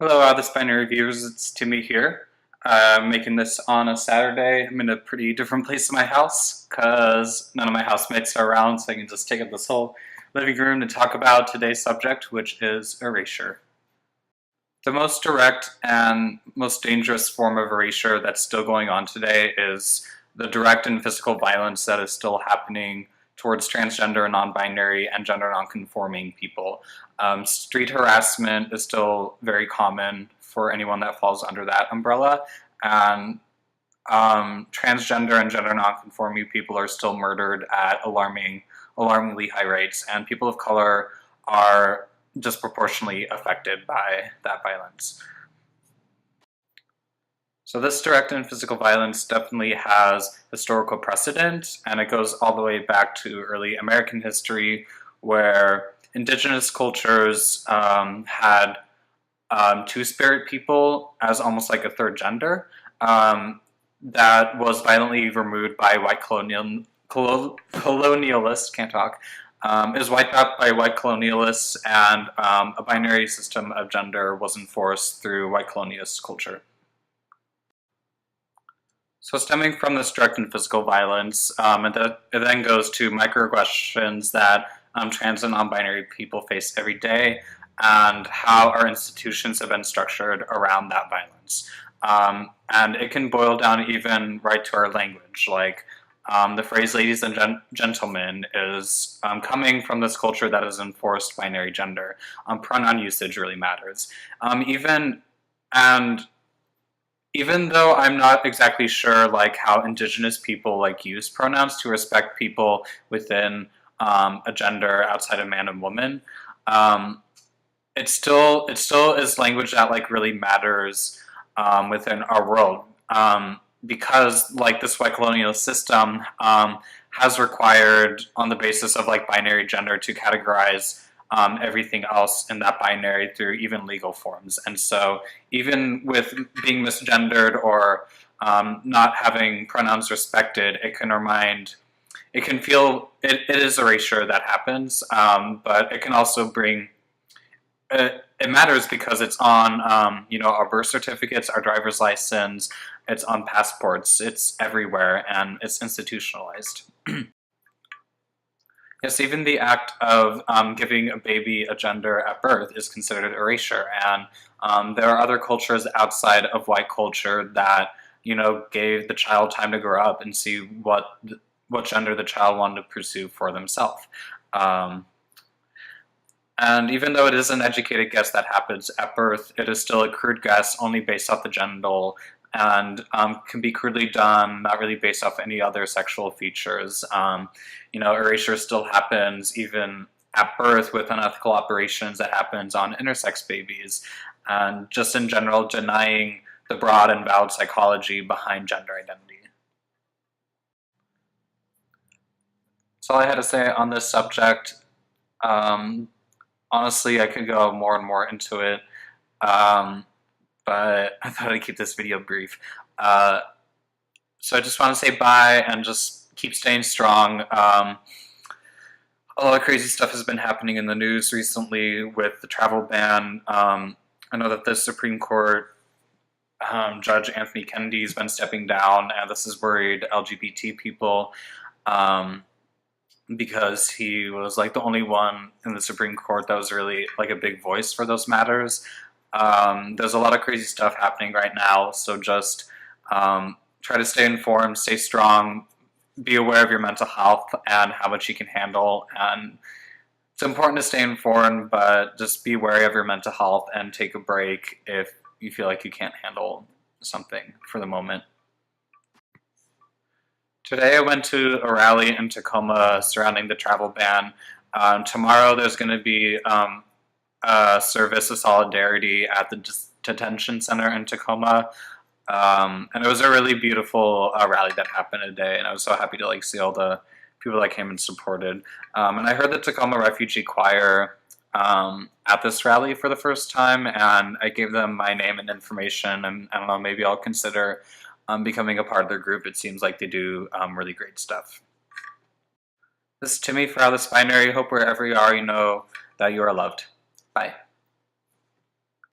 Hello, OutOfThisBinary viewers. It's Timmie here. Making this on a Saturday. I'm in a pretty different place in my house because none of my housemates are around, so I can just take up this whole living room to talk about today's subject, which is erasure. The most direct and most dangerous form of erasure that's still going on today is the direct and physical violence that is still happening towards transgender, non-binary, and gender non-conforming people. Street harassment is still very common for anyone that falls under that umbrella, and transgender and gender non-conforming people are still murdered at alarmingly high rates, and people of color are disproportionately affected by that violence. So this direct and physical violence definitely has historical precedent, and it goes all the way back to early American history, where indigenous cultures had two-spirit people as almost like a third gender that was violently removed by white colonialists, can't talk, it was wiped out by white colonialists, and a binary system of gender was enforced through white colonialist culture. So stemming from this direct and physical violence, it then goes to microaggressions that trans and non-binary people face every day, and how our institutions have been structured around that violence. And it can boil down even right to our language, like the phrase ladies and gentlemen is coming from this culture that has enforced binary gender. Pronoun usage really matters. Even though I'm not exactly sure like how indigenous people like use pronouns to respect people within a gender outside of man and woman, it still is language that like really matters within our world. Because like this white colonial system has required, on the basis of like binary gender, to categorize everything else in that binary through even legal forms. And so even with being misgendered or not having pronouns respected, it can feel, it is erasure that happens, but it can also bring, it matters because it's on our birth certificates, our driver's license, it's on passports, it's everywhere, and it's institutionalized. Yes, even the act of giving a baby a gender at birth is considered erasure, and there are other cultures outside of white culture that gave the child time to grow up and see what gender the child wanted to pursue for themselves. And even though it is an educated guess that happens at birth, it is still a crude guess only based off the genital, and can be crudely done, not really based off any other sexual features. Erasure still happens even at birth with unethical operations that happens on intersex babies, and just in general denying the broad and valid psychology behind gender identity. That's all I had to say on this subject. Honestly, I could go more and more into it, but I thought I'd keep this video brief. So I just want to say bye and just keep staying strong. A lot of crazy stuff has been happening in the news recently with the travel ban. I know that the Supreme Court Judge Anthony Kennedy has been stepping down, and this has worried LGBT people. Because he was like the only one in the Supreme Court that was really like a big voice for those matters. There's a lot of crazy stuff happening right now, so just try to stay informed, stay strong, be aware of your mental health and how much you can handle. And it's important to stay informed, but just be wary of your mental health and take a break if you feel like you can't handle something for the moment. Today I went to a rally in Tacoma surrounding the travel ban. Tomorrow there's going to be a service of solidarity at the detention center in Tacoma. And it was a really beautiful rally that happened today, and I was so happy to like see all the people that came and supported. And I heard the Tacoma Refugee Choir at this rally for the first time, and I gave them my name and information, and I don't know, maybe I'll consider becoming a part of their group. It seems like they do really great stuff. This is Timmie for OutOfThisBinary. Hope wherever you are, you know that you are loved. Bye.